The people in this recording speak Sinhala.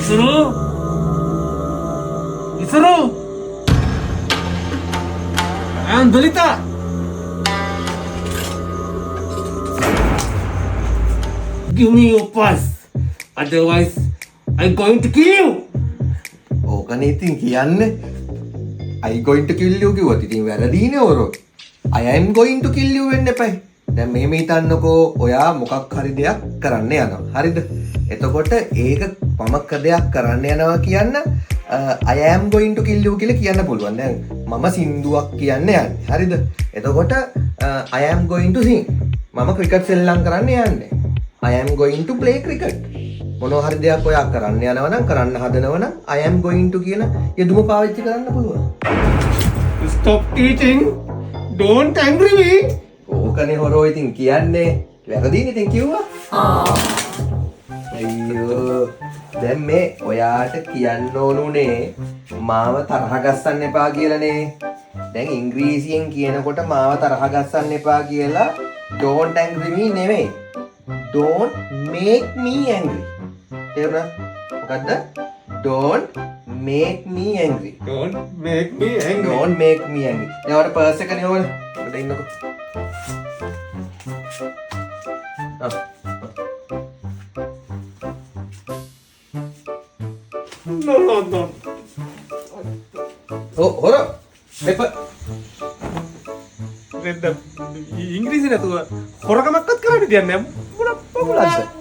Isuru! Andalita! Give me your pass. Otherwise, I'm going to kill you. ඕකනේ ඉතින් කියන්නේ I going to kill you කිව්වොත් ඉතින් වැරදීනේ ඔරෝ. I am going to kill you වෙන්න එපයි. දැන් මෙහෙම හිතන්නකෝ ඔයා මොකක් හරි දෙයක් කරන්න යනවා. හරිද? එතකොට ඒක මම දෙයක් කරන්න යනවා කියන්න I am going to kill you කියලා කියන්න පුළුවන්. දැන් මම සින්දුවක් කියන්න යන්නේ. හරිද? එතකොට I am going to sing. මම ක්‍රිකට් සෙල්ලම් කරන්න යන්නේ. I am going to play cricket. මොනවා හරි දෙයක් ඔයා කරන්න යනවා නම් කරන්න හදනවා නම් I am going to කියන යෙදුම පාවිච්චි කරන්න පුළුවන්. Stop teaching. Don't angry me. ඕකනේ හොරෝ ඉතින් කියන්නේ. වැරදීනේ ඉතින් කිව්වා. අයියෝ. දැන් මේ ඔයාට කියන්න ඕනුනේ මාව තරහ ගස්සන්න එපා කියලානේ. දැන් ඉංග්‍රීසියෙන් කියනකොට මාව තරහ ගස්සන්න එපා කියලා don't angry me නෙමෙයි. Don't make me angry. තේරුණා? මොකද්ද? Don't make me angry. Don't make me angry. Don't make me angry. දැන් ඔයාලට පර්ස් එක නේ ඕන. ඔතන ඉන්නකෝ. No. හොරෝ. මෙප ඉංග්‍රීසි නැතුව හොරකමක්වත් කරන්න දෙයක් නෑ. මොන පොකුලක්ද?